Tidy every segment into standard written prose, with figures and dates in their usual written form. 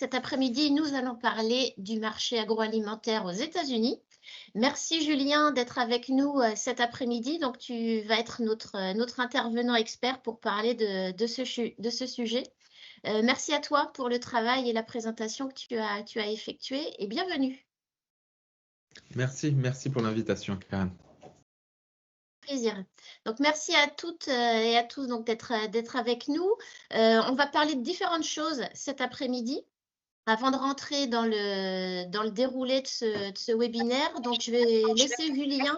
cet après-midi, nous allons parler du marché agroalimentaire aux États-Unis. Merci Julien d'être avec nous cet après-midi. Donc, tu vas être notre intervenant expert pour parler de ce sujet. Merci à toi pour le travail et la présentation que tu as effectuée et bienvenue. Merci pour l'invitation, Karen. Plaisir. Donc, merci à toutes et à tous d'être avec nous. On va parler de différentes choses cet après-midi. Avant de rentrer dans le déroulé de ce webinaire, donc je vais laisser Julien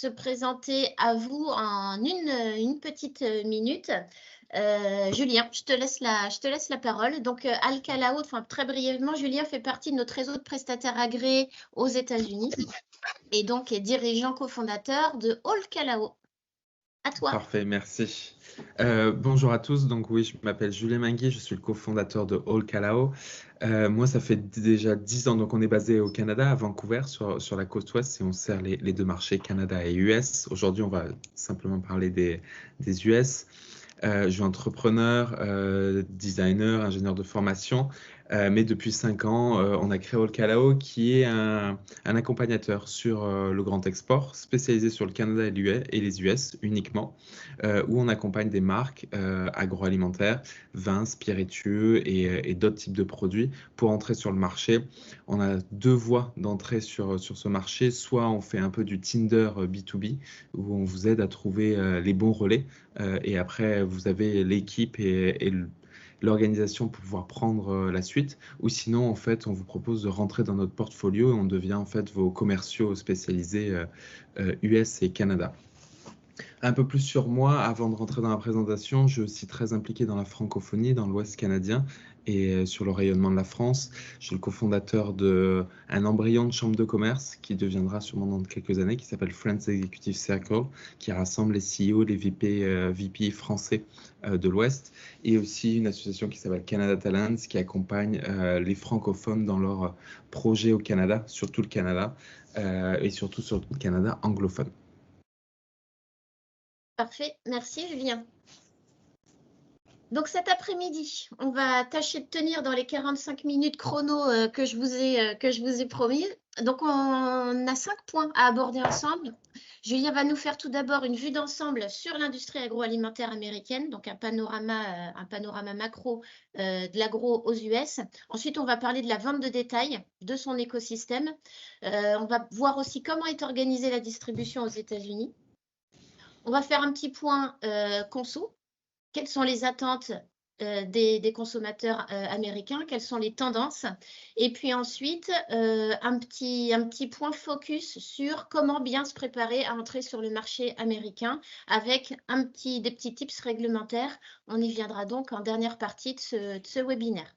se présenter à vous en une petite minute. Julien, je te laisse la parole. Donc, Alcalao, très brièvement, Julien fait partie de notre réseau de prestataires agréés aux États-Unis et donc est dirigeant cofondateur de Alcalao. À toi. Parfait, merci. Bonjour à tous. Donc oui, je m'appelle Julien Mangui, je suis le cofondateur de Alcalao. Moi, ça fait déjà 10 ans, donc on est basé au Canada, à Vancouver, sur la côte ouest, et on sert les deux marchés, Canada et US. Aujourd'hui, on va simplement parler des US. Je suis entrepreneur, designer, ingénieur de formation, mais depuis 5 ans, on a créé Alcalao, qui est un accompagnateur sur le grand export, spécialisé sur le Canada et les US uniquement, où on accompagne des marques agroalimentaires, vins, spiritueux et d'autres types de produits pour entrer sur le marché. On a 2 voies d'entrée sur ce marché. Soit on fait un peu du Tinder B2B, où on vous aide à trouver les bons relais, et après vous avez l'équipe et l'organisation pour pouvoir prendre la suite. Ou sinon, en fait, on vous propose de rentrer dans notre portfolio et on devient en fait vos commerciaux spécialisés US et Canada. Un peu plus sur moi, avant de rentrer dans la présentation, je suis aussi très impliqué dans la francophonie, dans l'Ouest canadien et sur le rayonnement de la France. Je suis le cofondateur d'un embryon de chambre de commerce qui deviendra sûrement dans quelques années, qui s'appelle Friends Executive Circle, qui rassemble les CEO, les VP français de l'Ouest, et aussi une association qui s'appelle Canada Talents, qui accompagne les francophones dans leurs projets au Canada, sur tout le Canada, et surtout sur le Canada anglophone. Parfait, merci Julien. Donc cet après-midi, on va tâcher de tenir dans les 45 minutes chrono que je vous ai promis. Donc on a 5 points à aborder ensemble. Julien va nous faire tout d'abord une vue d'ensemble sur l'industrie agroalimentaire américaine, donc un panorama macro de l'agro aux US. Ensuite, on va parler de la vente de détail, de son écosystème. On va voir aussi comment est organisée la distribution aux États-Unis. On va faire un petit point conso. Quelles sont les attentes des consommateurs américains? Quelles sont les tendances? Et puis ensuite, un petit point focus sur comment bien se préparer à entrer sur le marché américain avec des petits tips réglementaires. On y viendra donc en dernière partie de ce webinaire.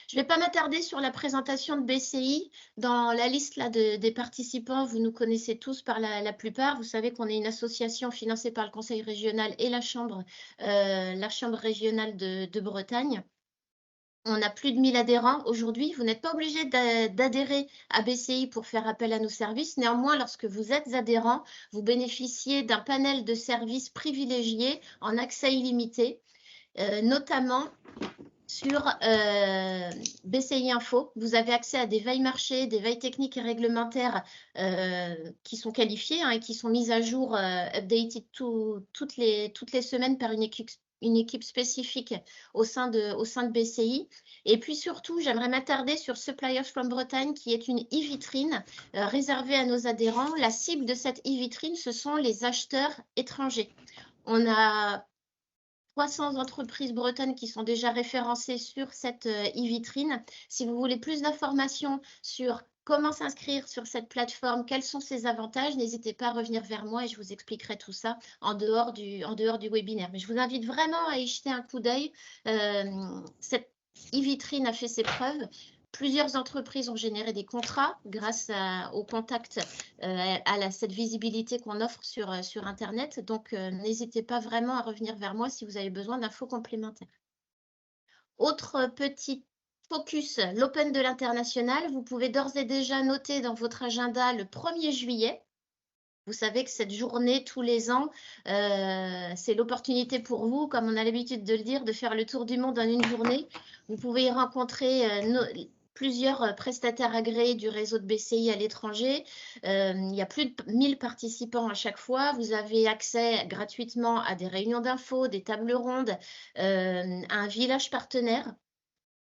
Je ne vais pas m'attarder sur la présentation de BCI. Dans la liste là, des participants, vous nous connaissez tous par la plupart. Vous savez qu'on est une association financée par le Conseil régional et la Chambre régionale de Bretagne. On a plus de 1000 adhérents aujourd'hui. Vous n'êtes pas obligé d'adhérer à BCI pour faire appel à nos services. Néanmoins, lorsque vous êtes adhérent, vous bénéficiez d'un panel de services privilégiés en accès illimité, notamment sur BCI Info. Vous avez accès à des veilles marchés, des veilles techniques et réglementaires qui sont qualifiées et qui sont mises à jour, updated toutes les semaines par une équipe spécifique au sein de BCI. Et puis surtout, j'aimerais m'attarder sur Suppliers from Bretagne, qui est une e-vitrine réservée à nos adhérents. La cible de cette e-vitrine, ce sont les acheteurs étrangers. On a 300 entreprises bretonnes qui sont déjà référencées sur cette e-vitrine. Si vous voulez plus d'informations sur comment s'inscrire sur cette plateforme, quels sont ses avantages, n'hésitez pas à revenir vers moi et je vous expliquerai tout ça en dehors du webinaire. Mais je vous invite vraiment à y jeter un coup d'œil. Cette e-vitrine a fait ses preuves. Plusieurs entreprises ont généré des contrats grâce au contact, à cette visibilité qu'on offre sur Internet. Donc, n'hésitez pas vraiment à revenir vers moi si vous avez besoin d'infos complémentaires. Autre petit focus, l'Open de l'international. Vous pouvez d'ores et déjà noter dans votre agenda le 1er juillet. Vous savez que cette journée, tous les ans, c'est l'opportunité pour vous, comme on a l'habitude de le dire, de faire le tour du monde en une journée. Vous pouvez y rencontrer plusieurs prestataires agréés du réseau de BCI à l'étranger. Il y a plus de 1000 participants à chaque fois. Vous avez accès gratuitement à des réunions d'infos, des tables rondes, à un village partenaire.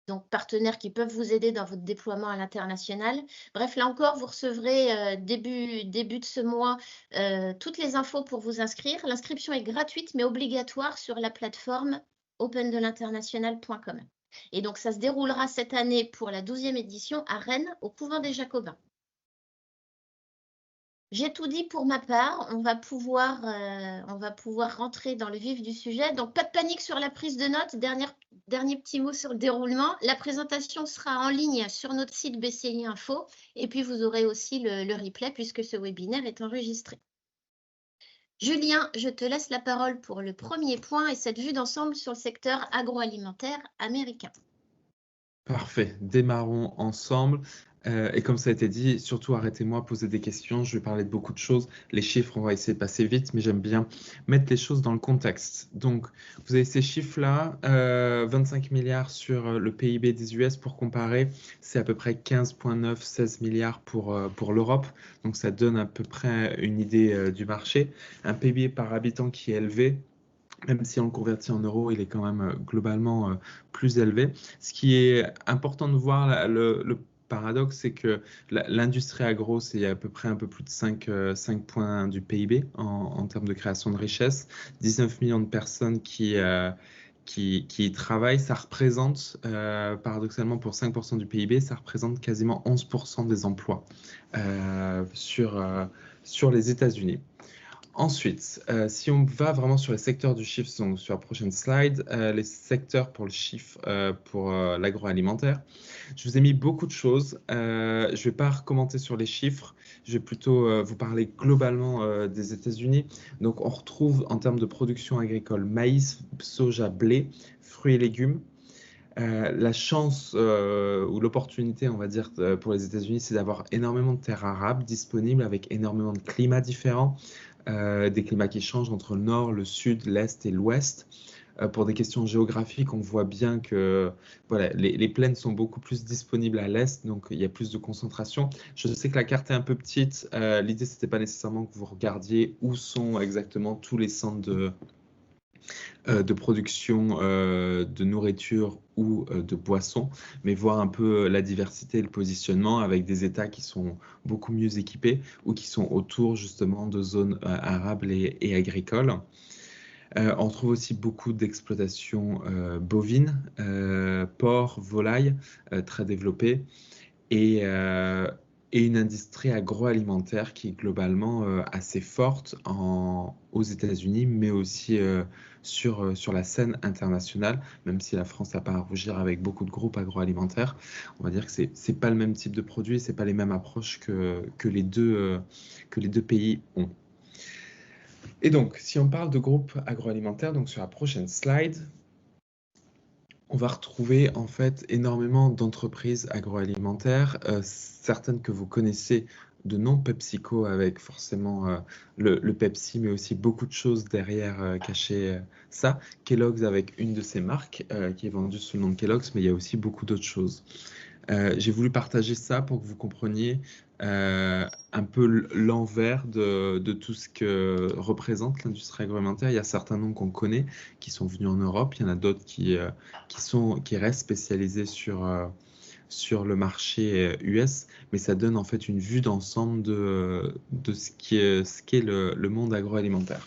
Donc, partenaires qui peuvent vous aider dans votre déploiement à l'international. Bref, là encore, vous recevrez début de ce mois toutes les infos pour vous inscrire. L'inscription est gratuite, mais obligatoire sur la plateforme opendelinternational.com. Et donc, ça se déroulera cette année pour la 12e édition à Rennes, au Couvent des Jacobins. J'ai tout dit pour ma part. On va pouvoir rentrer dans le vif du sujet. Donc, pas de panique sur la prise de notes. Dernier petit mot sur le déroulement. La présentation sera en ligne sur notre site BCI Info. Et puis, vous aurez aussi le replay puisque ce webinaire est enregistré. Julien, je te laisse la parole pour le premier point et cette vue d'ensemble sur le secteur agroalimentaire américain. Parfait, démarrons ensemble. Et comme ça a été dit, surtout arrêtez-moi, posez des questions. Je vais parler de beaucoup de choses. Les chiffres, on va essayer de passer vite, mais j'aime bien mettre les choses dans le contexte. Donc, vous avez ces chiffres-là, 25 milliards sur le PIB des US pour comparer. C'est à peu près 15,9, 16 milliards pour l'Europe. Donc, ça donne à peu près une idée du marché. Un PIB par habitant qui est élevé. Même si on le convertit en euros, il est quand même globalement plus élevé. Ce qui est important de voir, le paradoxe, c'est que l'industrie agro, c'est à peu près un peu plus de 5 points du PIB en termes de création de richesse. 19 millions de personnes qui y travaillent, ça représente, paradoxalement pour 5% du PIB, ça représente quasiment 11% des emplois sur les États-Unis. Ensuite, si on va vraiment sur les secteurs du chiffre, donc sur la prochaine slide, les secteurs pour le chiffre pour l'agroalimentaire. Je vous ai mis beaucoup de choses. Je ne vais pas recommencer sur les chiffres. Je vais plutôt vous parler globalement des États-Unis. Donc, on retrouve en termes de production agricole maïs, soja, blé, fruits et légumes. La chance ou l'opportunité, on va dire, pour les États-Unis, c'est d'avoir énormément de terres arables disponibles avec énormément de climats différents. Des climats qui changent entre le nord, le sud, l'est et l'ouest. Pour des questions géographiques, on voit bien que voilà, les plaines sont beaucoup plus disponibles à l'est, donc il y a plus de concentration. Je sais que la carte est un peu petite. L'idée, ce n'était pas nécessairement que vous regardiez où sont exactement tous les centres de production de nourriture ou de boissons, mais voir un peu la diversité et le positionnement avec des États qui sont beaucoup mieux équipés ou qui sont autour justement de zones arables et agricoles. On trouve aussi beaucoup d'exploitations bovines, porcs, volailles, très développées, et une industrie agroalimentaire qui est globalement assez forte aux États-Unis, mais aussi sur la scène internationale, même si la France n'a pas à rougir avec beaucoup de groupes agroalimentaires. On va dire que c'est pas le même type de produit, c'est pas les mêmes approches que les deux pays ont. Et donc, si on parle de groupes agroalimentaires, donc sur la prochaine slide, on va retrouver en fait énormément d'entreprises agroalimentaires, certaines que vous connaissez de nom, PepsiCo avec forcément le Pepsi, mais aussi beaucoup de choses derrière cachées ça. Kellogg's avec une de ses marques qui est vendue sous le nom de Kellogg's, mais il y a aussi beaucoup d'autres choses. J'ai voulu partager ça pour que vous compreniez un peu l'envers de tout ce que représente l'industrie agroalimentaire. Il y a certains noms qu'on connaît qui sont venus en Europe, il y en a d'autres qui restent spécialisés sur le marché US, mais ça donne en fait une vue d'ensemble de ce qu'est le monde agroalimentaire.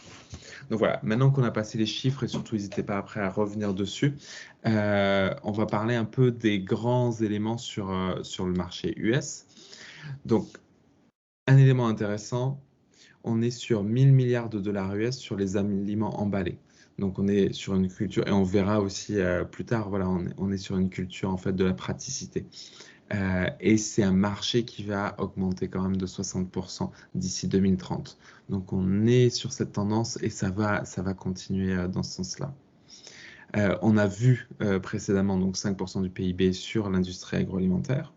Donc voilà, maintenant qu'on a passé les chiffres et surtout n'hésitez pas après à revenir dessus, on va parler un peu des grands éléments sur le marché US. Donc, un élément intéressant, on est sur 1000 milliards de dollars US sur les aliments emballés. Donc, on est sur une culture, et on verra aussi plus tard, voilà, on est sur une culture en fait de la praticité. Et c'est un marché qui va augmenter quand même de 60% d'ici 2030. Donc, on est sur cette tendance et ça va continuer dans ce sens-là. On a vu précédemment donc 5% du PIB sur l'industrie agroalimentaire.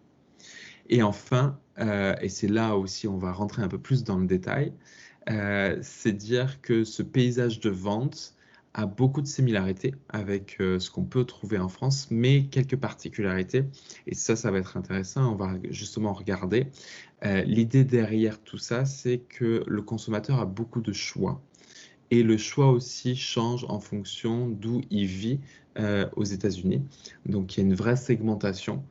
Et enfin, et c'est là aussi on va rentrer un peu plus dans le détail, c'est dire que ce paysage de vente a beaucoup de similarités avec ce qu'on peut trouver en France, mais quelques particularités. Et ça va être intéressant. On va justement regarder. L'idée derrière tout ça, c'est que le consommateur a beaucoup de choix. Et le choix aussi change en fonction d'où il vit aux États-Unis. Donc, il y a une vraie segmentation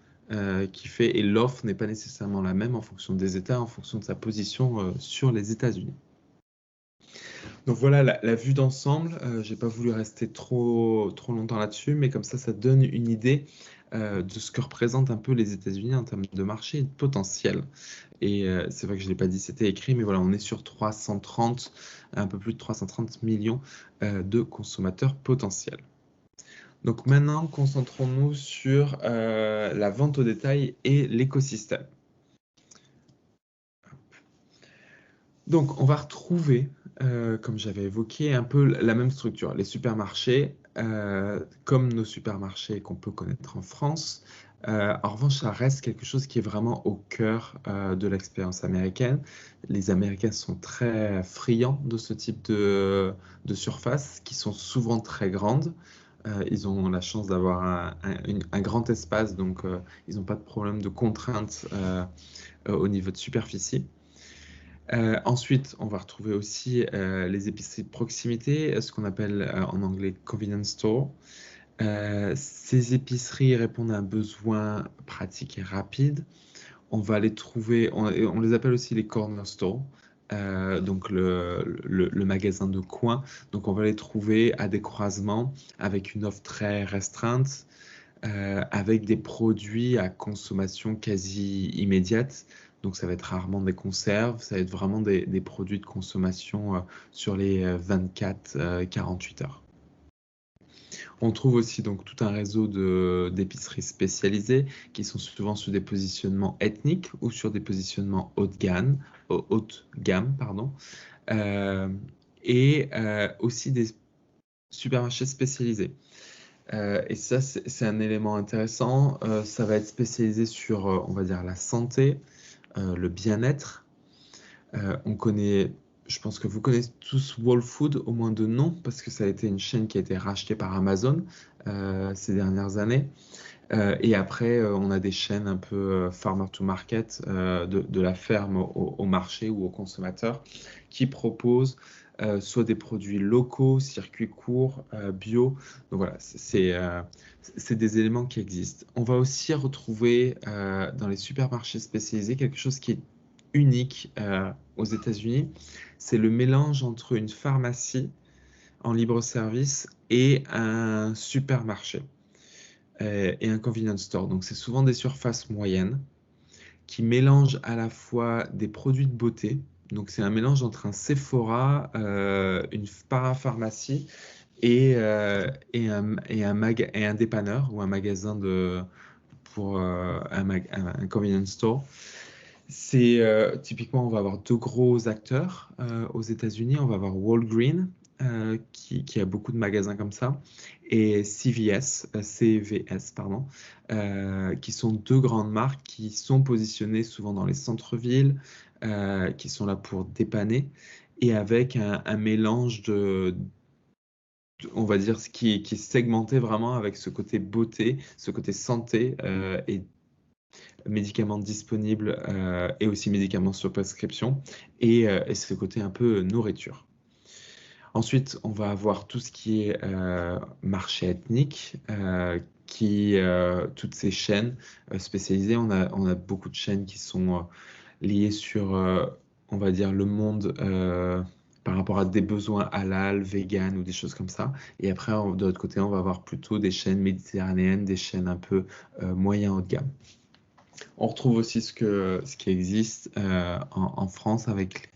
qui fait, et l'offre n'est pas nécessairement la même en fonction des États, en fonction de sa position sur les États-Unis. Donc voilà la vue d'ensemble. J'ai pas voulu rester trop longtemps là-dessus, mais comme ça donne une idée de ce que représentent un peu les États-Unis en termes de marché et de potentiel. Et c'est vrai que je l'ai pas dit, c'était écrit, mais voilà, on est sur 330, un peu plus de 330 millions de consommateurs potentiels. Donc maintenant, concentrons-nous sur la vente au détail et l'écosystème. Donc, on va retrouver, comme j'avais évoqué, un peu la même structure. Les supermarchés, comme nos supermarchés qu'on peut connaître en France. En revanche, ça reste quelque chose qui est vraiment au cœur de l'expérience américaine. Les Américains sont très friands de ce type de surfaces qui sont souvent très grandes. Ils ont la chance d'avoir un grand espace, donc ils n'ont pas de problème de contraintes au niveau de superficie. Ensuite, on va retrouver aussi les épiceries de proximité, ce qu'on appelle en anglais convenience store. Ces épiceries répondent à un besoin pratique et rapide. On va les trouver, on les appelle aussi les corner stores, donc le magasin de coin. Donc on va les trouver à des croisements avec une offre très restreinte, avec des produits à consommation quasi immédiate. Donc ça va être rarement des conserves, ça va être vraiment des produits de consommation sur les 24-48 heures. On trouve aussi donc tout un réseau d'épiceries spécialisées qui sont souvent sur des positionnements ethniques ou sur des positionnements haute gamme, pardon, et aussi des supermarchés spécialisés. Et ça, c'est un élément intéressant. Ça va être spécialisé sur, on va dire, la santé, le bien-être. On connaît, je pense que vous connaissez tous Whole Foods, au moins de nom, parce que ça a été une chaîne qui a été rachetée par Amazon ces dernières années. Et après, on a des chaînes un peu farmer to market, de la ferme au marché ou au consommateur, qui proposent soit des produits locaux, circuits courts, bio. Donc voilà, c'est des éléments qui existent. On va aussi retrouver dans les supermarchés spécialisés quelque chose qui est unique aux États-Unis. C'est le mélange entre une pharmacie en libre service et un supermarché et un convenience store. Donc, c'est souvent des surfaces moyennes qui mélangent à la fois des produits de beauté. Donc, c'est un mélange entre un Sephora, une parapharmacie et un dépanneur ou un magasin pour un convenience store. C'est typiquement, on va avoir deux gros acteurs aux États-Unis. On va avoir Walgreens, qui a beaucoup de magasins comme ça, et CVS, pardon, qui sont deux grandes marques qui sont positionnées souvent dans les centres-villes, qui sont là pour dépanner, et avec un mélange on va dire, qui est segmenté vraiment avec ce côté beauté, ce côté santé et médicaments disponibles et aussi médicaments sur prescription et ce côté un peu nourriture. Ensuite, on va avoir tout ce qui est marché ethnique, toutes ces chaînes spécialisées. On a beaucoup de chaînes qui sont liées sur, on va dire, le monde par rapport à des besoins halal, vegan ou des choses comme ça. Et après, de l'autre côté, on va avoir plutôt des chaînes méditerranéennes, des chaînes un peu moyen haut de gamme. On retrouve aussi ce qui existe en France avec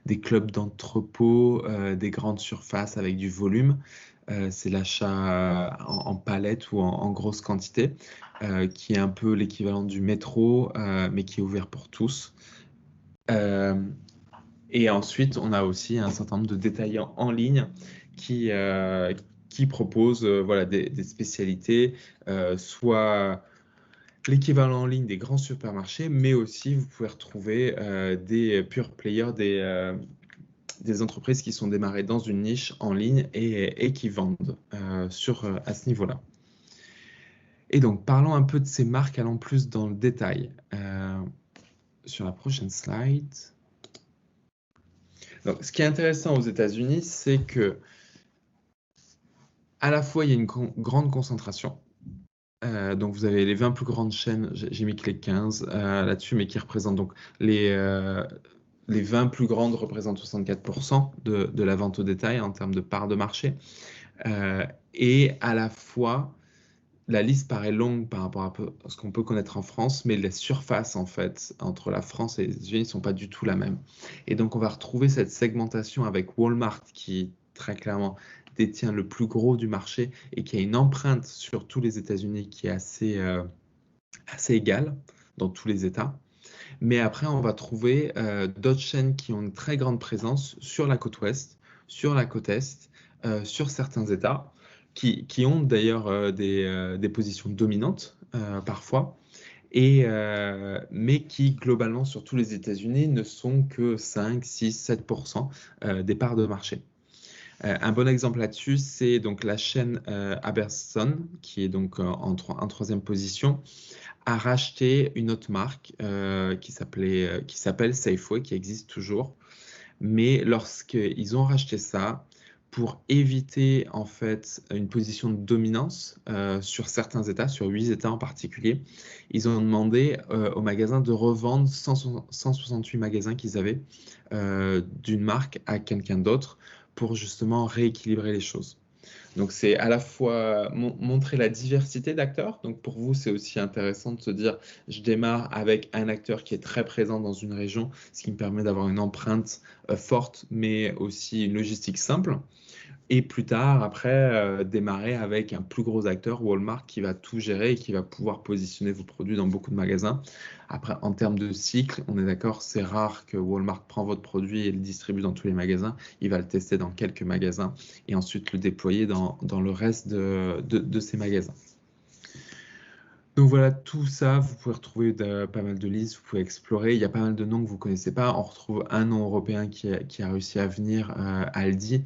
des clubs d'entrepôt, des grandes surfaces avec du volume. C'est l'achat en palette ou en grosse quantité, qui est un peu l'équivalent du métro, mais qui est ouvert pour tous. Et ensuite, on a aussi un certain nombre de détaillants en ligne qui proposent voilà, des spécialités, soit l'équivalent en ligne des grands supermarchés, mais aussi vous pouvez retrouver des pure players, des entreprises qui sont démarrées dans une niche en ligne et qui vendent à ce niveau-là. Et donc, parlons un peu de ces marques, allons plus dans le détail. Sur la prochaine slide. Donc, ce qui est intéressant aux États-Unis, c'est que à la fois, il y a une grande concentration. Donc, vous avez les 20 plus grandes chaînes, j'ai mis que les 15 là-dessus, mais qui représentent donc les 20 plus grandes représentent 64% de la vente au détail en termes de part de marché. Et à la fois, la liste paraît longue par rapport à ce qu'on peut connaître en France, mais les surfaces, en fait, entre la France et les États-Unis ne sont pas du tout la même. Et donc, on va retrouver cette segmentation avec Walmart qui, très clairement, détient le plus gros du marché et qui a une empreinte sur tous les États-Unis qui est assez égale dans tous les États. Mais après, on va trouver d'autres chaînes qui ont une très grande présence sur la côte ouest, sur la côte est, sur certains États, qui ont d'ailleurs des positions dominantes parfois, mais qui globalement sur tous les États-Unis ne sont que 5, 6, 7% des parts de marché. Un bon exemple là-dessus, c'est donc la chaîne Albertsons, qui est donc en troisième position, a racheté une autre marque qui s'appelle Safeway, qui existe toujours. Mais lorsqu'ils ont racheté ça, pour éviter en fait une position de dominance sur certains États, sur 8 États en particulier, ils ont demandé aux magasins de revendre 168 magasins qu'ils avaient d'une marque à quelqu'un d'autre pour justement rééquilibrer les choses. Donc, c'est à la fois montrer la diversité d'acteurs. Donc, pour vous, c'est aussi intéressant de se dire, je démarre avec un acteur qui est très présent dans une région, ce qui me permet d'avoir une empreinte forte, mais aussi une logistique simple. Et plus tard, après, démarrer avec un plus gros acteur, Walmart, qui va tout gérer et qui va pouvoir positionner vos produits dans beaucoup de magasins. Après, en termes de cycle, on est d'accord, c'est rare que Walmart prend votre produit et le distribue dans tous les magasins. Il va le tester dans quelques magasins et ensuite le déployer dans le reste de ces magasins. Donc voilà, tout ça, vous pouvez retrouver pas mal de listes, vous pouvez explorer. Il y a pas mal de noms que vous ne connaissez pas. On retrouve un nom européen qui a réussi à venir, Aldi,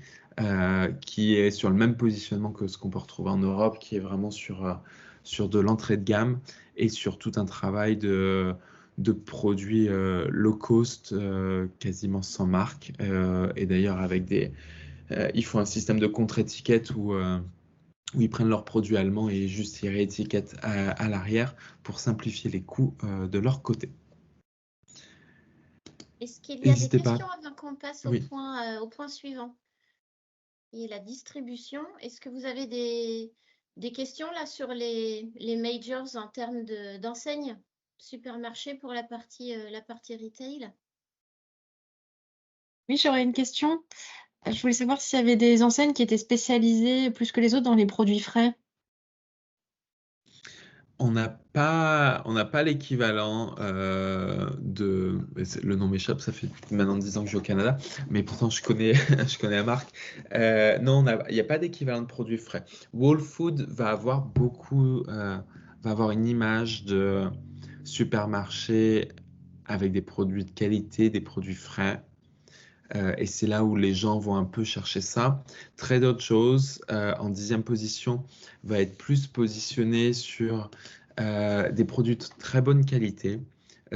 qui est sur le même positionnement que ce qu'on peut retrouver en Europe, qui est vraiment sur de l'entrée de gamme et sur tout un travail de produits low cost, quasiment sans marque. Et d'ailleurs, ils font un système de contre-étiquette où ils prennent leurs produits allemands et juste ils réétiquettent à l'arrière pour simplifier les coûts de leur côté. Est-ce qu'il y a des N'hésitez pas. questions avant qu'on passe au Oui. point suivant? Et la distribution, est-ce que vous avez des questions là sur les majors en termes d'enseignes supermarché pour la partie retail? Oui, j'aurais une question. Je voulais savoir s'il y avait des enseignes qui étaient spécialisées plus que les autres dans les produits frais. On n'a pas l'équivalent le nom m'échappe, ça fait maintenant 10 ans que je suis au Canada, mais pourtant je connais, je connais la marque. Non, il n'y a pas d'équivalent de produits frais. Whole Food va avoir va avoir une image de supermarché avec des produits de qualité, des produits frais. Et c'est là où les gens vont un peu chercher ça. Trade Hot Shows, en 10e position, va être plus positionné sur des produits de très bonne qualité,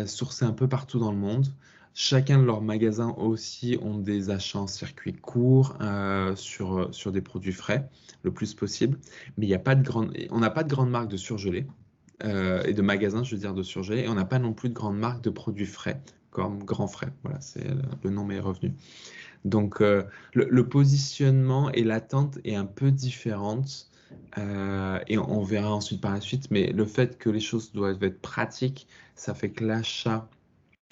sourcés un peu partout dans le monde. Chacun de leurs magasins aussi ont des achats en circuit court sur des produits frais, le plus possible. Mais on n'a pas de grande marque de surgelés et de magasins, je veux dire, de surgelés. Et on n'a pas non plus de grande marque de produits frais, comme Grand Frais. Voilà, le nom m'est revenu. Donc, le positionnement et l'attente est un peu différente. Et on verra ensuite par la suite, mais le fait que les choses doivent être pratiques, ça fait que l'achat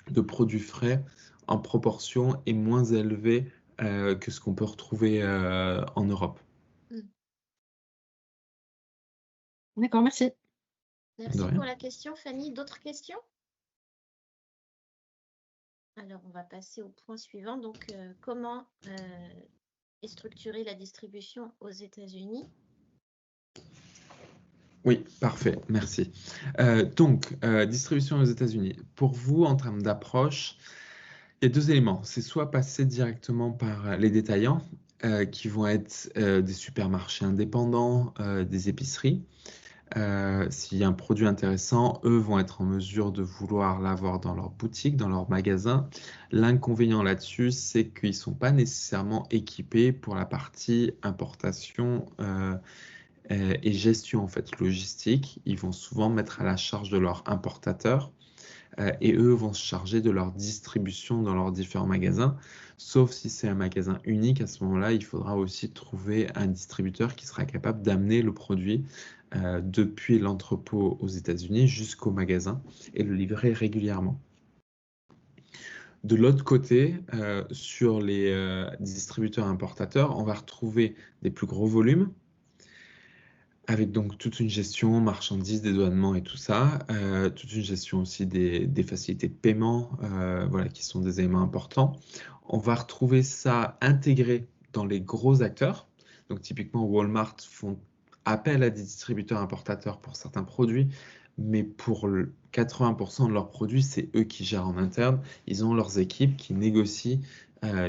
de produits frais en proportion est moins élevé que ce qu'on peut retrouver en Europe. D'accord, merci. Merci pour la question, Fanny. D'autres questions? Alors, on va passer au point suivant. Donc, comment est structurée la distribution aux États-Unis? Oui, parfait, merci. Distribution aux États-Unis. Pour vous, en termes d'approche, il y a deux éléments. C'est soit passer directement par les détaillants, qui vont être des supermarchés indépendants, des épiceries. S'il y a un produit intéressant, eux vont être en mesure de vouloir l'avoir dans leur boutique, dans leur magasin. L'inconvénient là-dessus, c'est qu'ils ne sont pas nécessairement équipés pour la partie importation et gestion en fait, logistique. Ils vont souvent mettre à la charge de leur importateur et eux vont se charger de leur distribution dans leurs différents magasins. Sauf si c'est un magasin unique, à ce moment-là, il faudra aussi trouver un distributeur qui sera capable d'amener le produit depuis l'entrepôt aux États-Unis jusqu'au magasin et le livrer régulièrement. De l'autre côté, sur les distributeurs importateurs, on va retrouver des plus gros volumes, avec donc toute une gestion marchandises, dédouanement et tout ça, toute une gestion aussi des facilités de paiement, voilà, qui sont des éléments importants. On va retrouver ça intégré dans les gros acteurs. Donc typiquement Walmart font appel à des distributeurs importateurs pour certains produits, mais pour 80% de leurs produits, c'est eux qui gèrent en interne. Ils ont leurs équipes qui négocient,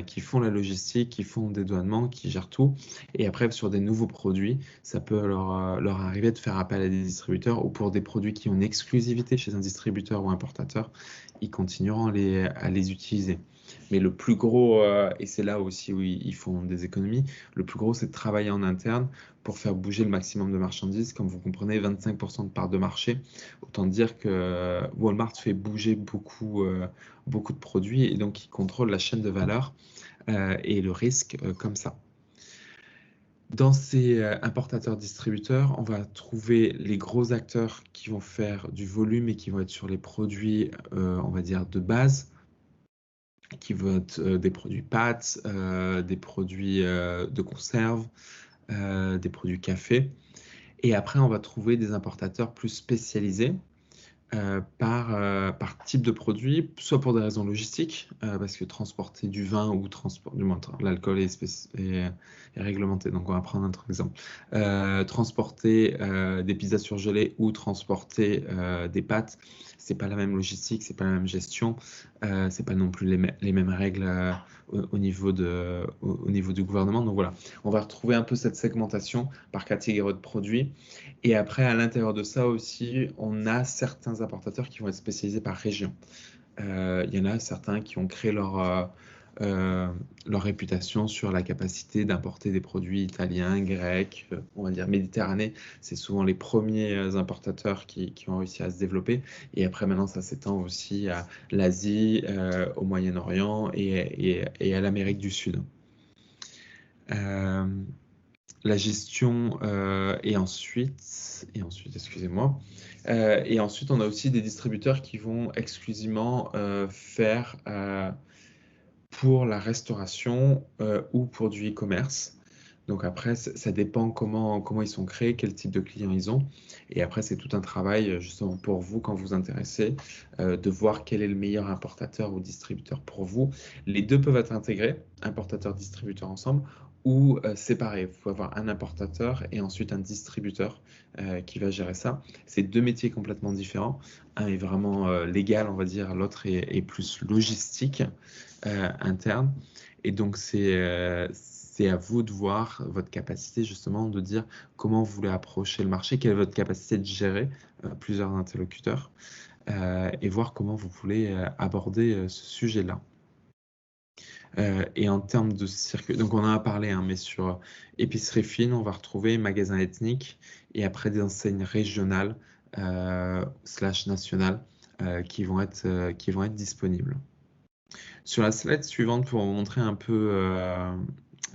qui font la logistique, qui font le dédouanement, qui gèrent tout. Et après, sur des nouveaux produits, ça peut leur arriver de faire appel à des distributeurs ou pour des produits qui ont une exclusivité chez un distributeur ou importateur, ils continueront à les utiliser. Mais le plus gros, et c'est là aussi où ils font des économies, le plus gros, c'est de travailler en interne pour faire bouger le maximum de marchandises. Comme vous comprenez, 25% de part de marché. Autant dire que Walmart fait bouger beaucoup de produits et donc ils contrôlent la chaîne de valeur et le risque comme ça. Dans ces importateurs-distributeurs, on va trouver les gros acteurs qui vont faire du volume et qui vont être sur les produits, on va dire, de base, qui vont être des produits pâtes, des produits de conserve, des produits café. Et après, on va trouver des importateurs plus spécialisés par type de produit, soit pour des raisons logistiques, parce que transporter du vin ou du moins l'alcool est réglementé. Donc on va prendre un autre exemple. Transporter des pizzas surgelées ou transporter des pâtes, c'est pas la même logistique, c'est pas la même gestion, c'est pas non plus les mêmes règles au niveau du gouvernement. Donc voilà, on va retrouver un peu cette segmentation par catégorie de produits. Et après, à l'intérieur de ça aussi, on a certains importateurs qui vont être spécialisés par région. Il y en a certains qui ont créé leur réputation sur la capacité d'importer des produits italiens, grecs, on va dire Méditerranée. C'est souvent les premiers importateurs qui ont réussi à se développer. Et après, maintenant, ça s'étend aussi à l'Asie, au Moyen-Orient et à l'Amérique du Sud. La gestion et ensuite, excusez-moi. Et ensuite, on a aussi des distributeurs qui vont exclusivement faire pour la restauration ou pour du e-commerce. Donc après, ça dépend comment ils sont créés, quel type de clients ils ont. Et après, c'est tout un travail justement pour vous, quand vous vous intéressez, de voir quel est le meilleur importateur ou distributeur pour vous. Les deux peuvent être intégrés, importateur-distributeur ensemble, ou séparés. Vous pouvez avoir un importateur et ensuite un distributeur qui va gérer ça. C'est deux métiers complètement différents. Un est vraiment légal, on va dire, l'autre est plus logistique, interne. Et donc, c'est à vous de voir votre capacité justement de dire comment vous voulez approcher le marché, quelle est votre capacité de gérer plusieurs interlocuteurs et voir comment vous voulez aborder ce sujet-là. Et en termes de circuit, donc on en a parlé, hein, mais sur épicerie fine, on va retrouver magasins ethniques et après des enseignes régionales / nationales qui vont être disponibles. Sur la slide suivante, pour vous montrer un peu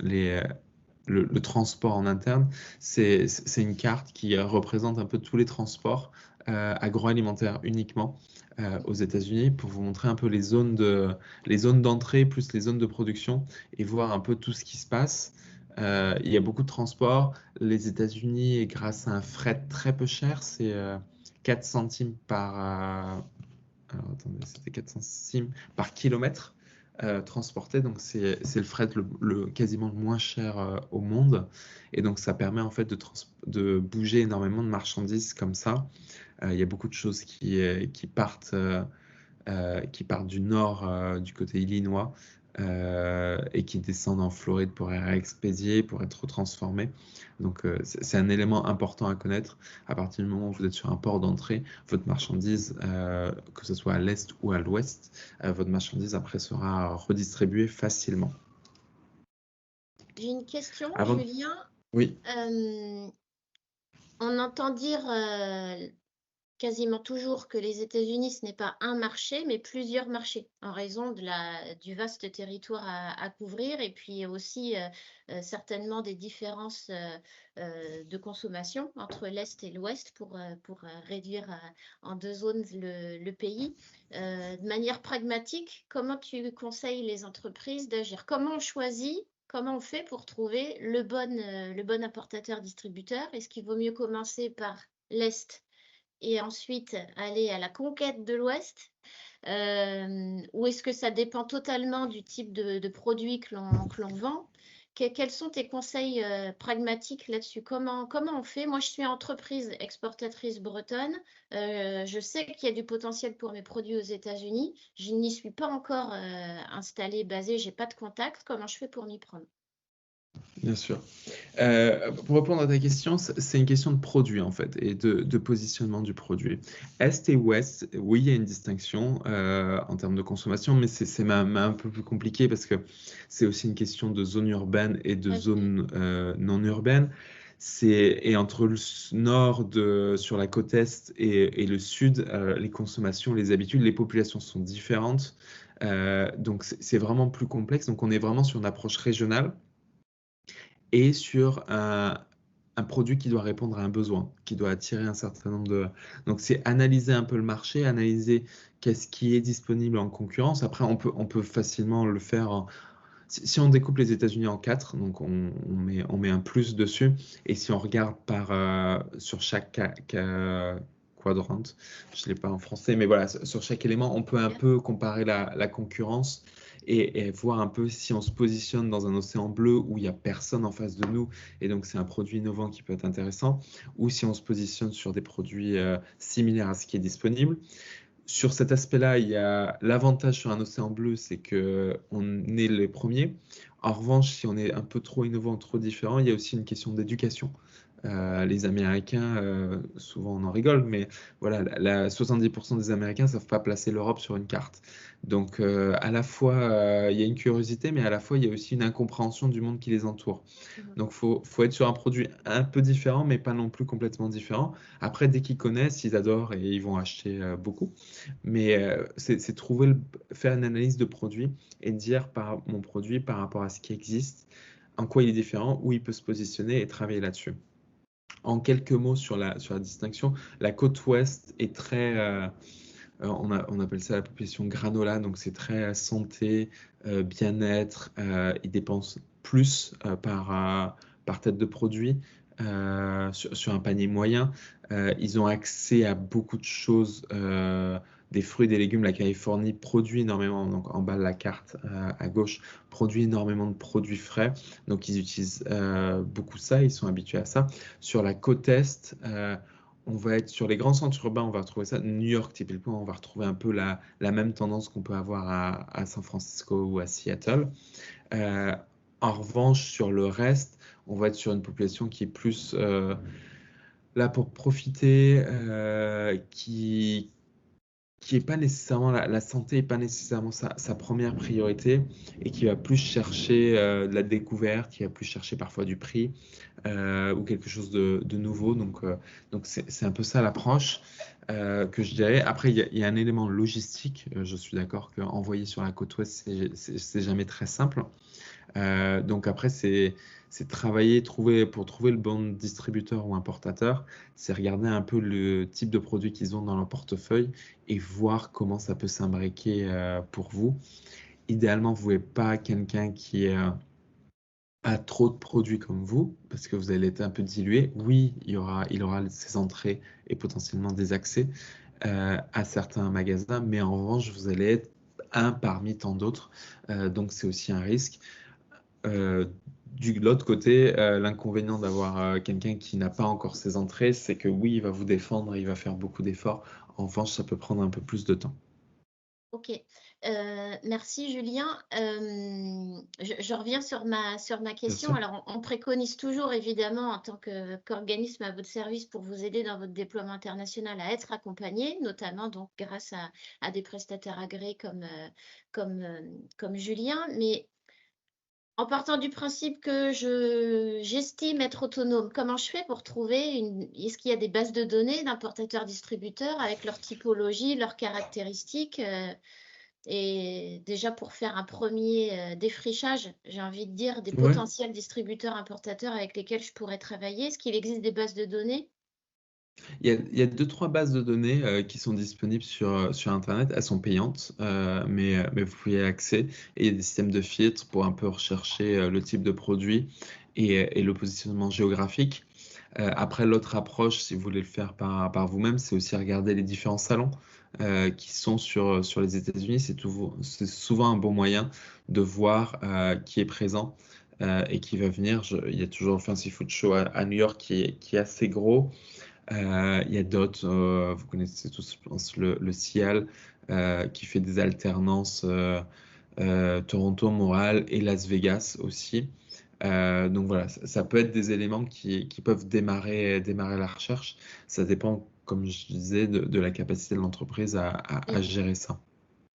le transport en interne, c'est une carte qui représente un peu tous les transports agroalimentaires uniquement aux États-Unis pour vous montrer un peu les zones d'entrée plus les zones de production et voir un peu tout ce qui se passe. Il y a beaucoup de transports. Les États-Unis, grâce à un fret très peu cher, c'est 4 centimes par... alors attendez, c'était 4 centimes par kilomètre transporter. Donc, c'est le fret quasiment le moins cher au monde. Et donc, ça permet en fait de bouger énormément de marchandises comme ça. Il y a beaucoup de choses qui partent du nord, du côté illinois, et qui descendent en Floride pour être expédiées, pour être transformées. Donc, c'est un élément important à connaître. À partir du moment où vous êtes sur un port d'entrée, votre marchandise, que ce soit à l'est ou à l'ouest, votre marchandise après sera redistribuée facilement. J'ai une question, Avant... Julien. Oui. On entend dire quasiment toujours que les États-Unis, ce n'est pas un marché, mais plusieurs marchés, en raison du vaste territoire à couvrir, et puis aussi certainement des différences de consommation entre l'Est et l'Ouest pour réduire en 2 zones le pays. De manière pragmatique, comment tu conseilles les entreprises d'agir? Comment on choisit? Comment on fait pour trouver le bon importateur-distributeur? Est-ce qu'il vaut mieux commencer par l'Est et ensuite aller à la conquête de l'Ouest? Ou est-ce que ça dépend totalement du type de produit que l'on vend? Quels sont tes conseils pragmatiques là-dessus? Comment on fait? Moi, je suis entreprise exportatrice bretonne. Je sais qu'il y a du potentiel pour mes produits aux États-Unis. Je n'y suis pas encore installée, basée, j'ai pas de contact. Comment je fais pour m'y prendre? Bien sûr. Pour répondre à ta question, c'est une question de produit en fait et de positionnement du produit. Est et ouest, oui, il y a une distinction en termes de consommation, mais c'est même un peu plus compliqué parce que c'est aussi une question de zone urbaine et de zone non urbaine. Et entre le nord sur la côte est et le sud, les consommations, les habitudes, les populations sont différentes. Donc c'est vraiment plus complexe. Donc on est vraiment sur une approche régionale et sur un produit qui doit répondre à un besoin, qui doit attirer un certain nombre de... Donc, c'est analyser un peu le marché, analyser qu'est-ce qui est disponible en concurrence. Après, on peut facilement le faire... Si on découpe les États-Unis en 4, donc on met un plus dessus, et si on regarde sur chaque quadrant, je ne l'ai pas en français, mais voilà, sur chaque élément, on peut un peu comparer la concurrence et voir un peu si on se positionne dans un océan bleu où il n'y a personne en face de nous, et donc c'est un produit innovant qui peut être intéressant, ou si on se positionne sur des produits similaires à ce qui est disponible. Sur cet aspect-là, il y a l'avantage sur un océan bleu, c'est qu'on est les premiers. En revanche, si on est un peu trop innovant, trop différent, il y a aussi une question d'éducation. Les Américains, souvent on en rigole, mais voilà, 70% des Américains ne savent pas placer l'Europe sur une carte. Donc à la fois, il y a une curiosité, mais à la fois, il y a aussi une incompréhension du monde qui les entoure. Donc faut être sur un produit un peu différent, mais pas non plus complètement différent. Après, dès qu'ils connaissent, ils adorent et ils vont acheter beaucoup. Mais c'est faire une analyse de produit et dire mon produit par rapport à ce qui existe, en quoi il est différent, où il peut se positionner et travailler là-dessus. En quelques mots sur la distinction, la côte ouest est très, on appelle ça la population granola, donc c'est très santé, bien-être, ils dépensent plus par tête de produit sur un panier moyen. Ils ont accès à beaucoup de choses, des fruits, des légumes. La Californie produit énormément, donc en bas de la carte à gauche, produit énormément de produits frais. Donc ils utilisent beaucoup ça, ils sont habitués à ça. Sur la côte est, on va être sur les grands centres urbains, on va retrouver ça. New York, typiquement, on va retrouver un peu la même tendance qu'on peut avoir à San Francisco ou à Seattle. En revanche, sur le reste, on va être sur une population qui est plus là pour profiter, qui est pas nécessairement la santé n'est pas nécessairement sa première priorité et qui va plus chercher de la découverte, qui va plus chercher parfois du prix ou quelque chose de nouveau. Donc c'est un peu ça l'approche que je dirais. Après, il y a un élément logistique. Je suis d'accord qu'envoyer sur la côte ouest, c'est jamais très simple. Donc après, c'est travailler, pour trouver le bon distributeur ou importateur, c'est regarder un peu le type de produit qu'ils ont dans leur portefeuille et voir comment ça peut s'imbriquer pour vous. Idéalement, vous ne voulez pas quelqu'un qui a trop de produits comme vous, parce que vous allez être un peu dilué. Oui, il aura ses entrées et potentiellement des accès à certains magasins, mais en revanche, vous allez être un parmi tant d'autres. Donc, c'est aussi un risque. De l'autre côté, l'inconvénient d'avoir quelqu'un qui n'a pas encore ses entrées, c'est que oui, il va vous défendre, il va faire beaucoup d'efforts. En revanche, ça peut prendre un peu plus de temps. Ok, merci Julien. Je reviens sur ma Bien question. sûr. Alors, on préconise toujours, évidemment, en tant qu'organisme à votre service pour vous aider dans votre déploiement international à être accompagné, notamment donc grâce à des prestataires agréés comme Julien. Mais en partant du principe que j'estime être autonome, comment je fais pour trouver est-ce qu'il y a des bases de données d'importateurs-distributeurs avec leur typologie, leurs caractéristiques et déjà pour faire un premier défrichage, j'ai envie de dire des Ouais. potentiels distributeurs importateurs avec lesquels je pourrais travailler. Est-ce qu'il existe des bases de données? Il y a 2-3 bases de données qui sont disponibles sur Internet. Elles sont payantes, mais vous pouvez y accéder. Et il y a des systèmes de filtres pour un peu rechercher le type de produit et le positionnement géographique. Après, l'autre approche, si vous voulez le faire par vous-même, c'est aussi regarder les différents salons qui sont sur les États-Unis. C'est souvent un bon moyen de voir qui est présent et qui va venir. Il y a toujours le Fancy Food Show à New York qui est assez gros. Il y a d'autres, vous connaissez tous, je pense, le Cial qui fait des alternances Toronto, Montréal et Las Vegas aussi. Donc voilà, ça peut être des éléments qui peuvent démarrer la recherche. Ça dépend, comme je disais, de la capacité de l'entreprise à gérer ça.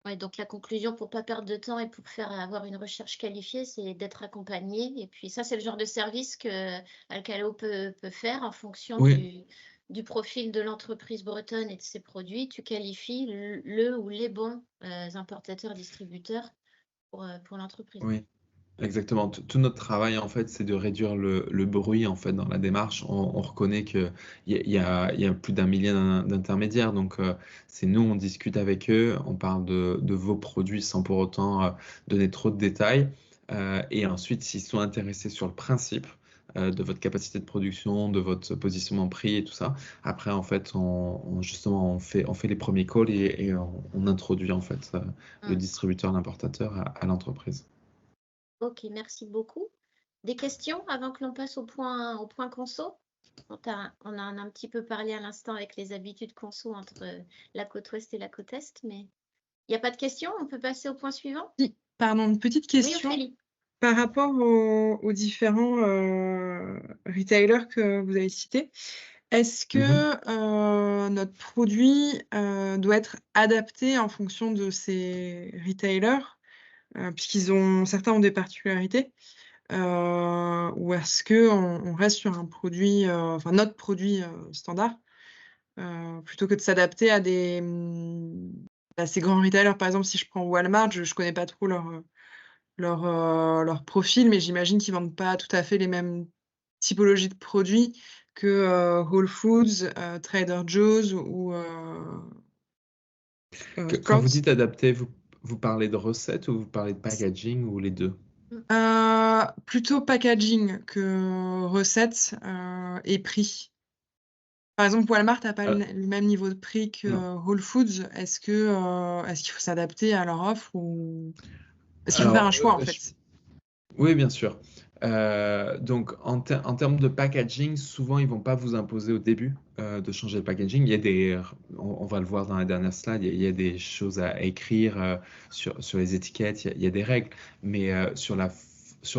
Ouais, donc la conclusion pour pas perdre de temps et pour avoir une recherche qualifiée, c'est d'être accompagné. Et puis ça, c'est le genre de service que Alcalao peut faire en fonction Oui, du profil de l'entreprise bretonne et de ses produits. Tu qualifies le ou les bons importateurs-distributeurs pour l'entreprise. oui. Exactement. Tout notre travail, en fait, c'est de réduire le bruit, en fait, dans la démarche. On reconnaît qu'il y a plus d'un millier d'intermédiaires. Donc, c'est nous, on discute avec eux, on parle de vos produits sans pour autant donner trop de détails. Et ensuite, s'ils sont intéressés sur le principe de votre capacité de production, de votre positionnement prix et tout ça, après, en fait, justement, on fait les premiers calls et on introduit, en fait, le Hum. distributeur, l'importateur à l'entreprise. Ok, merci beaucoup. Des questions avant que l'on passe au point conso? On en a un petit peu parlé à l'instant avec les habitudes conso entre la côte ouest et la côte est, mais il n'y a pas de questions? On peut passer au point suivant? Si, pardon, une petite Oui, question Ophélie. par rapport aux différents retailers que vous avez cités. Est-ce Mhm. que notre produit doit être adapté en fonction de ces retailers, certains ont des particularités, ou est-ce qu'on reste sur un produit, enfin notre produit standard, plutôt que de s'adapter à ces grands retailers? Par exemple, si je prends Walmart, je connais pas trop leur profil, mais j'imagine qu'ils vendent pas tout à fait les mêmes typologies de produits que Whole Foods, Trader Joe's ou Quand vous Sprouts. dites adapter, vous parlez de recettes ou vous parlez de packaging ou les deux? Plutôt packaging que recettes et prix. Par exemple, Walmart n'a pas Ah, le même niveau de prix que non. Whole Foods. Est-ce qu'il faut s'adapter à leur offre ou est-ce qu'il faut faire un Alors, choix en fait? oui, bien sûr. Donc, en termes de packaging, souvent, ils vont pas vous imposer au début de changer le packaging. On va le voir dans la dernière slide, il y a des choses à écrire sur les étiquettes, il y a des règles, mais sur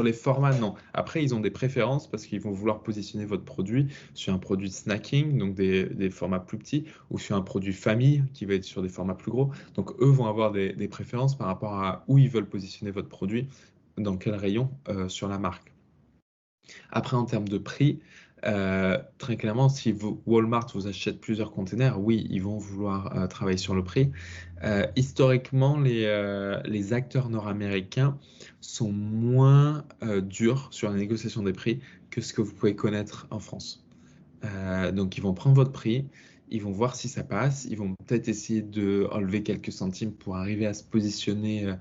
les formats, non. Après, ils ont des préférences parce qu'ils vont vouloir positionner votre produit sur un produit de snacking, donc des formats plus petits, ou sur un produit famille qui va être sur des formats plus gros. Donc, eux vont avoir des préférences par rapport à où ils veulent positionner votre produit, dans quel rayon sur la marque. Après, en termes de prix, très clairement, si Walmart vous achète plusieurs containers, oui, ils vont vouloir travailler sur le prix. Historiquement, les acteurs nord-américains sont moins durs sur la négociation des prix que ce que vous pouvez connaître en France. Donc, ils vont prendre votre prix, ils vont voir si ça passe, ils vont peut-être essayer de enlever quelques centimes pour arriver à se positionner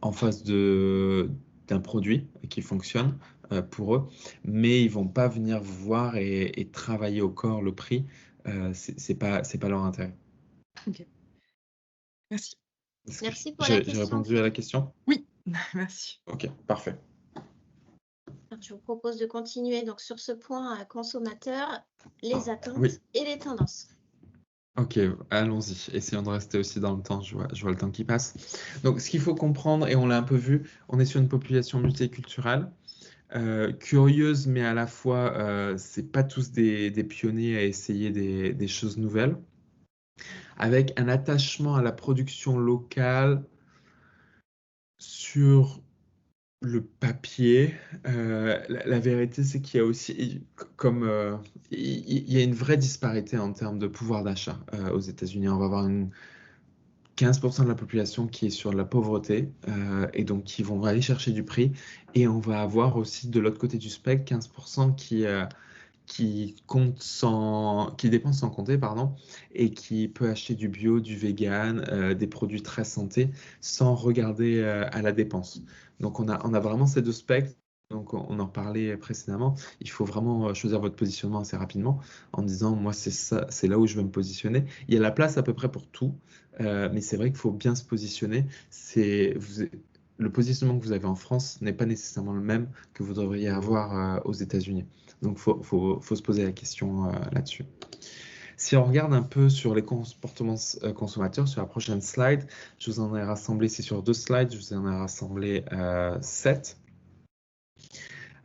en face d'un produit qui fonctionne pour eux, mais ils vont pas venir vous voir et travailler au corps le prix. C'est pas leur intérêt. Ok, merci. Est-ce que Merci pour la j'ai question. répondu à la question? Oui, merci. Ok, parfait. Alors, je vous propose de continuer donc sur ce point consommateur, les attentes Oui. et les tendances. Ok, allons-y. Essayons de rester aussi dans le temps. Je vois le temps qui passe. Donc, ce qu'il faut comprendre, et on l'a un peu vu, on est sur une population multiculturelle, curieuse, mais à la fois, c'est pas tous des pionniers à essayer des choses nouvelles, avec un attachement à la production locale sur le papier. La vérité, c'est qu'il y a aussi, il y a une vraie disparité en termes de pouvoir d'achat aux États-Unis. On va avoir 15% de la population qui est sur la pauvreté et donc qui vont aller chercher du prix. Et on va avoir aussi de l'autre côté du spectre 15% qui dépense sans compter, pardon, et qui peut acheter du bio, du vegan, des produits très santé sans regarder à la dépense. Donc on a vraiment ces deux spectres. Donc on en parlait précédemment. Il faut vraiment choisir votre positionnement assez rapidement en disant moi c'est ça, c'est là où je veux me positionner. Il y a la place à peu près pour tout, mais c'est vrai qu'il faut bien se positionner. Le positionnement que vous avez en France n'est pas nécessairement le même que vous devriez avoir aux États-Unis. Donc, faut se poser la question là-dessus. Si on regarde un peu sur les comportements consommateurs, sur la prochaine slide, je vous en ai rassemblé, c'est sur 2 slides, je vous en ai rassemblé 7.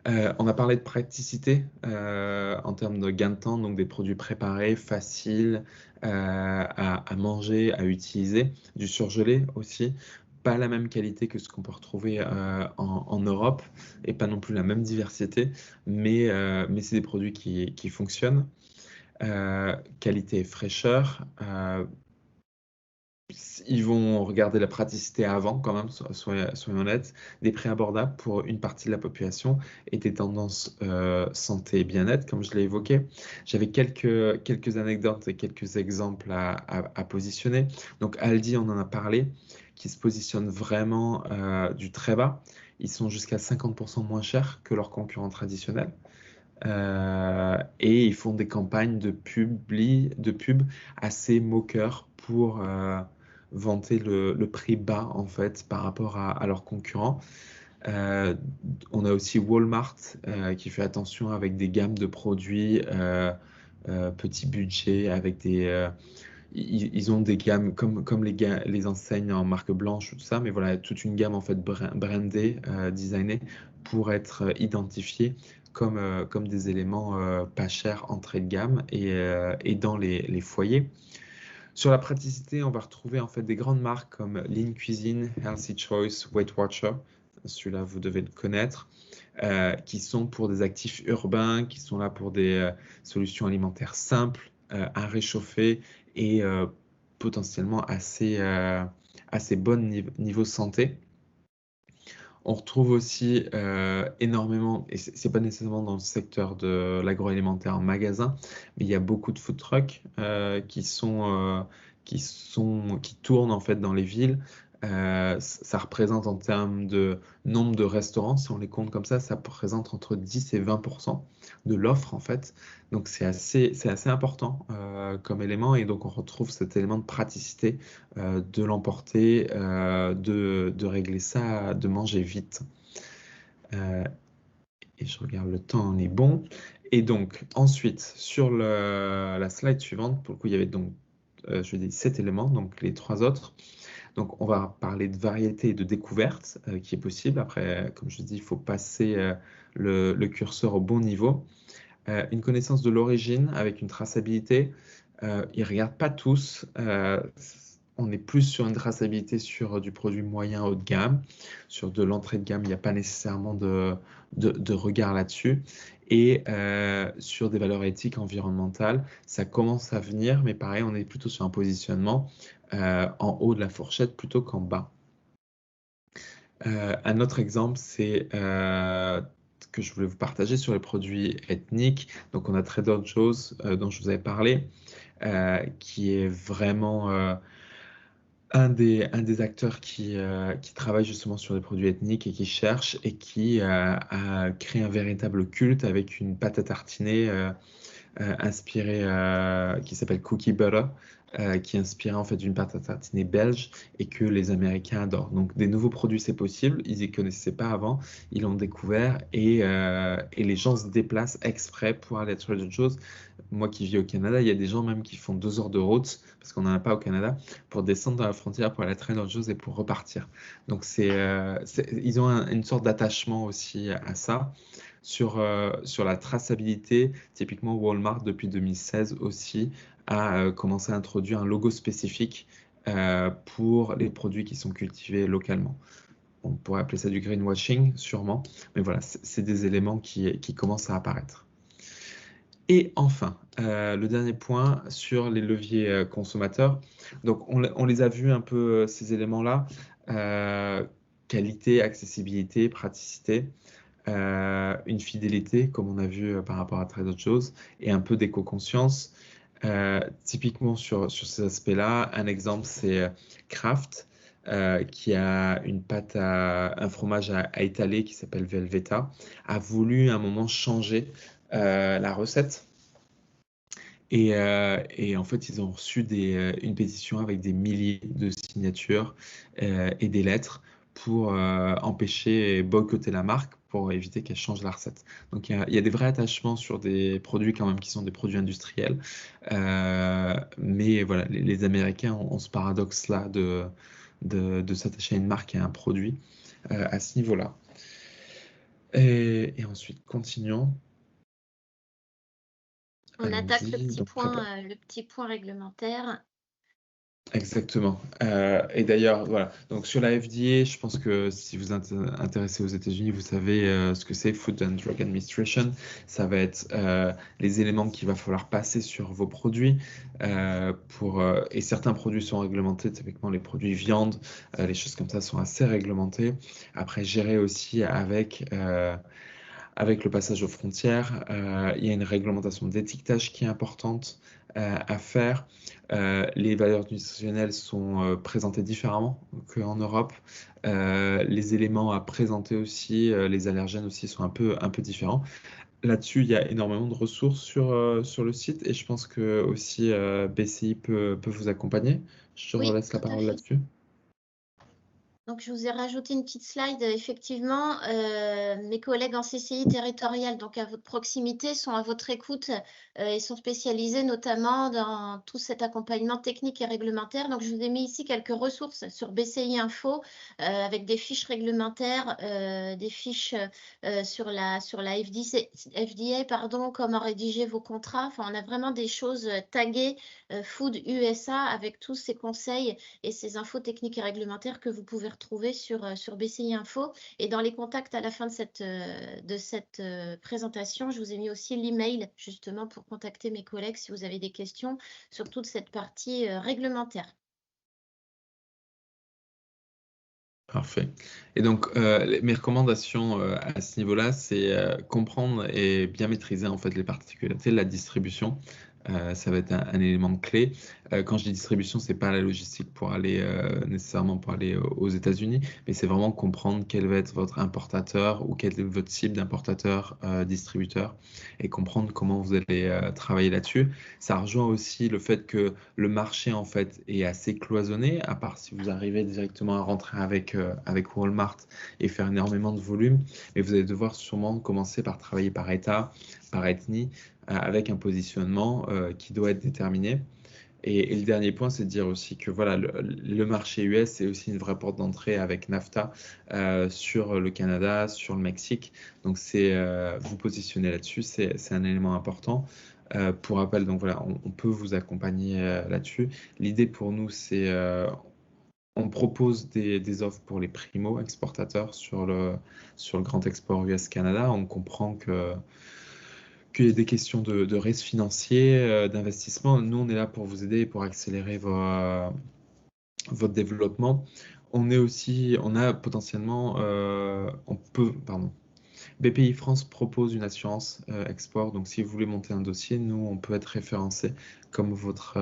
On a parlé de praticité en termes de gain de temps, donc des produits préparés, faciles à manger, à utiliser, du surgelé aussi. Pas la même qualité que ce qu'on peut retrouver en Europe et pas non plus la même diversité, mais c'est des produits qui fonctionnent. Qualité et fraîcheur. Ils vont regarder la praticité avant quand même, soyons honnêtes, des prix abordables pour une partie de la population et des tendances santé et bien-être, comme je l'ai évoqué. J'avais quelques anecdotes et quelques exemples à positionner. Donc Aldi, on en a parlé, qui se positionne vraiment du très bas. Ils sont jusqu'à 50% moins chers que leurs concurrents traditionnels. Et ils font des campagnes de pub assez moqueurs pour vanter le prix bas en fait par rapport à leurs concurrents. On a aussi Walmart qui fait attention avec des gammes de produits petit budget avec ils ont des gammes comme les enseignes en marque blanche ou tout ça, mais voilà, toute une gamme en fait brandée, designée pour être identifiée comme des éléments pas chers, entrée de gamme et dans les foyers. Sur la praticité, on va retrouver en fait des grandes marques comme Lean Cuisine, Healthy Choice, Weight Watcher. Celui-là, vous devez le connaître, qui sont pour des actifs urbains, qui sont là pour des solutions alimentaires simples, à réchauffer et potentiellement assez bonnes niveau santé. On retrouve aussi énormément, et c'est pas nécessairement dans le secteur de l'agroalimentaire en magasin, mais il y a beaucoup de food trucks qui tournent en fait dans les villes. Ça représente en termes de nombre de restaurants, si on les compte comme ça représente entre 10 et 20% de l'offre en fait. Donc c'est assez important comme élément et donc on retrouve cet élément de praticité, de l'emporter, de régler ça, de manger vite. Et je regarde le temps, on est bon. Et donc ensuite sur la slide suivante, pour le coup il y avait donc je dis 7 éléments, donc les 3 autres. Donc, on va parler de variété et de découverte qui est possible. Après, comme je dis, il faut passer le curseur au bon niveau. Une connaissance de l'origine avec une traçabilité. Ils ne regardent pas tous. On est plus sur une traçabilité sur du produit moyen haut de gamme. Sur de l'entrée de gamme, il n'y a pas nécessairement de regard là-dessus. Et sur des valeurs éthiques, environnementales, ça commence à venir, mais pareil, on est plutôt sur un positionnement en haut de la fourchette plutôt qu'en bas. Un autre exemple, c'est que je voulais vous partager sur les produits ethniques. Donc, on a Trader Joe's dont je vous avais parlé, qui est vraiment un des acteurs qui travaille justement sur les produits ethniques et qui cherche et qui a créé un véritable culte avec une pâte à tartiner qui s'appelle Cookie Butter, qui est inspiré en fait d'une pâte à tartiner belge et que les Américains adorent. Donc des nouveaux produits, c'est possible. Ils y connaissaient pas avant, ils l'ont découvert et les gens se déplacent exprès pour aller à Trader Joe's. Moi qui vis au Canada, il y a des gens même qui font 2 heures de route, parce qu'on n'en a pas au Canada, pour descendre dans la frontière pour aller à Trader Joe's et pour repartir. Donc ils ont une sorte d'attachement aussi à ça. Sur la traçabilité, typiquement Walmart depuis 2016 aussi a commencé à introduire un logo spécifique pour les produits qui sont cultivés localement. On pourrait appeler ça du greenwashing, sûrement, mais voilà, c'est des éléments qui commencent à apparaître. Et enfin, le dernier point sur les leviers consommateurs. Donc, on les a vus un peu, ces éléments-là. Qualité, accessibilité, praticité, une fidélité, comme on a vu par rapport à Trader Joe's, et un peu d'éco-conscience. Typiquement sur ces aspects-là, un exemple, c'est Kraft, qui a un fromage à étaler qui s'appelle Velveeta, a voulu à un moment changer la recette. Et en fait, ils ont reçu une pétition avec des milliers de signatures et des lettres pour empêcher et boycotter la marque pour éviter qu'elle change la recette. Donc, il y a des vrais attachements sur des produits quand même qui sont des produits industriels. Mais voilà, les Américains ont ce paradoxe-là de s'attacher à une marque et à un produit à ce niveau-là. Et ensuite, continuons. On attaque le Allons-y. Donc, le petit point réglementaire. Exactement. Et d'ailleurs, voilà. Donc sur la FDA, je pense que si vous êtes intéressé aux États-Unis, vous savez ce que c'est Food and Drug Administration. Ça va être les éléments qu'il va falloir passer sur vos produits et certains produits sont réglementés. Typiquement, les produits viande, les choses comme ça sont assez réglementées. Après, gérer aussi avec le passage aux frontières, il y a une réglementation d'étiquetage qui est importante à faire. Les valeurs nutritionnelles sont présentées différemment qu'en Europe. Les éléments à présenter aussi, les allergènes aussi sont un peu différents. Là-dessus, il y a énormément de ressources sur le site et je pense que aussi BCI peut vous accompagner. Je te Oui, relaisse la tout à parole fait. là-dessus. Donc, je vous ai rajouté une petite slide. Effectivement, mes collègues en CCI territorial, donc à votre proximité, sont à votre écoute et sont spécialisés notamment dans tout cet accompagnement technique et réglementaire. Donc, je vous ai mis ici quelques ressources sur BCI Info avec des fiches réglementaires, des fiches sur la FDA, pardon, comment rédiger vos contrats. Enfin, on a vraiment des choses taguées Food USA avec tous ces conseils et ces infos techniques et réglementaires que vous pouvez retrouver sur BCI Info. Et dans les contacts à la fin de cette présentation, je vous ai mis aussi l'email justement pour contacter mes collègues si vous avez des questions sur toute cette partie réglementaire. Parfait. Et donc, mes recommandations à ce niveau-là, c'est comprendre et bien maîtriser en fait les particularités de la distribution. Ça va être un élément clé. Quand je dis distribution, c'est pas la logistique pour aller nécessairement pour aller aux États-Unis, mais c'est vraiment comprendre quel va être votre importateur ou quel est votre cible d'importateur, distributeur, et comprendre comment vous allez travailler là-dessus. Ça rejoint aussi le fait que le marché en fait est assez cloisonné, à part si vous arrivez directement à rentrer avec Walmart et faire énormément de volume, mais vous allez devoir sûrement commencer par travailler par État, par ethnie, avec un positionnement qui doit être déterminé. Et le dernier point, c'est de dire aussi que voilà, le marché US, c'est aussi une vraie porte d'entrée avec NAFTA sur le Canada, sur le Mexique. Donc, vous positionner là-dessus, c'est un élément important. Pour rappel, donc voilà, on peut vous accompagner là-dessus. L'idée pour nous, c'est on propose des offres pour les primo-exportateurs sur le grand export US-Canada. On comprend qu'il y a des questions de risque financier, d'investissement. Nous, on est là pour vous aider et pour accélérer votre développement. On a potentiellement, BPI France propose une assurance export. Donc, si vous voulez monter un dossier, nous, on peut être référencé comme votre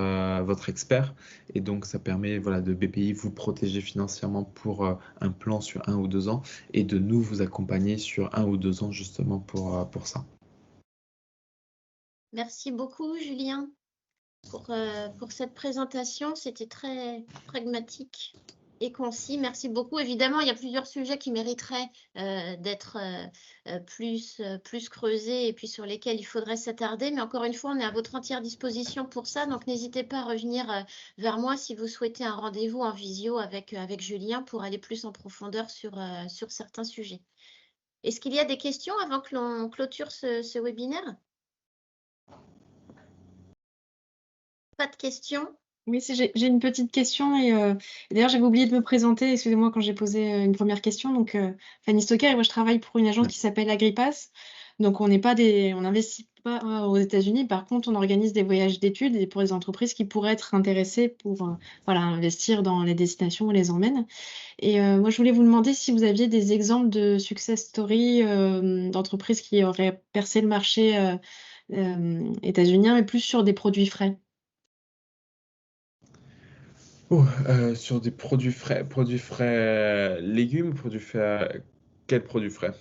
expert. Et donc, ça permet de BPI vous protéger financièrement pour un plan sur 1 ou 2 ans et de nous vous accompagner sur 1 ou 2 ans justement pour ça. Merci beaucoup, Julien, pour cette présentation. C'était très pragmatique et concis. Merci beaucoup. Évidemment, il y a plusieurs sujets qui mériteraient d'être plus creusés et puis sur lesquels il faudrait s'attarder. Mais encore une fois, on est à votre entière disposition pour ça. Donc, n'hésitez pas à revenir vers moi si vous souhaitez un rendez-vous en visio avec Julien pour aller plus en profondeur sur certains sujets. Est-ce qu'il y a des questions avant que l'on clôture ce webinaire? Pas de questions? Oui, si j'ai une petite question et d'ailleurs j'avais oublié de me présenter, excusez-moi quand j'ai posé une première question. Donc Fanny Stocker et moi je travaille pour une agence qui s'appelle Agripass. Donc on n'investit pas aux États-Unis. Par contre, on organise des voyages d'études et pour les entreprises qui pourraient être intéressées pour voilà, investir dans les destinations où on les emmène. Et moi je voulais vous demander si vous aviez des exemples de success story d'entreprises qui auraient percé le marché états-unien, mais plus sur des produits frais. Oh, sur des produits frais légumes, produits frais, quels produits frais?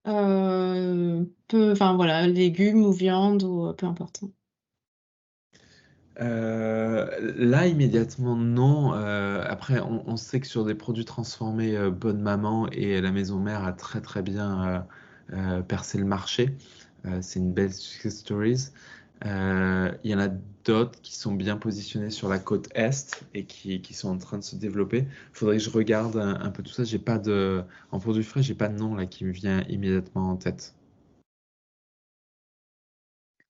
Enfin voilà, légumes ou viande ou peu importe. Là, immédiatement, non. Après, on sait que sur des produits transformés, Bonne Maman et la Maison Mère a très très bien percé le marché. C'est une belle success stories. Il y en a d'autres qui sont bien positionnés sur la côte Est et qui sont en train de se développer. Il faudrait que je regarde un peu tout ça. En produits frais, j'ai pas de nom là qui me vient immédiatement en tête.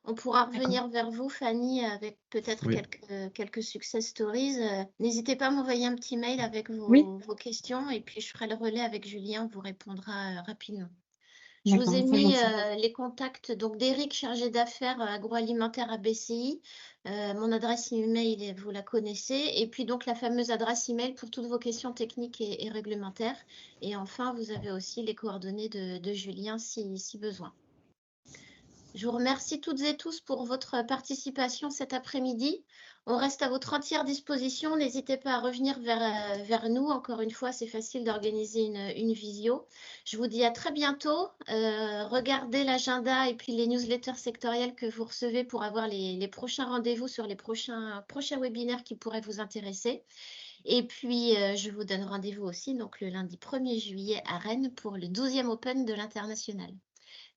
On pourra D'accord. revenir vers vous, Fanny, avec peut-être Oui. quelques success stories. N'hésitez pas à m'envoyer un petit mail avec Oui, vos questions et puis je ferai le relais avec Julien, on vous répondra rapidement. Je vous d'accord, ai c'est mis gentil. les contacts donc d'Éric, chargé d'affaires agroalimentaire à BCI. Mon adresse email, vous la connaissez. Et puis donc la fameuse adresse email pour toutes vos questions techniques et réglementaires. Et enfin, vous avez aussi les coordonnées de Julien si besoin. Je vous remercie toutes et tous pour votre participation cet après-midi. On reste à votre entière disposition. N'hésitez pas à revenir vers nous. Encore une fois, c'est facile d'organiser une visio. Je vous dis à très bientôt. Regardez l'agenda et puis les newsletters sectoriels que vous recevez pour avoir les prochains rendez-vous sur les prochains webinaires qui pourraient vous intéresser. Et puis, je vous donne rendez-vous aussi donc, le lundi 1er juillet à Rennes pour le 12e Open de l'International.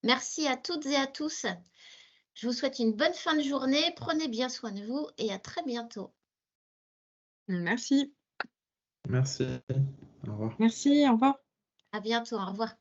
Merci à toutes et à tous. Je vous souhaite une bonne fin de journée. Prenez bien soin de vous et à très bientôt. Merci. Merci. Au revoir. Merci, au revoir. À bientôt. Au revoir.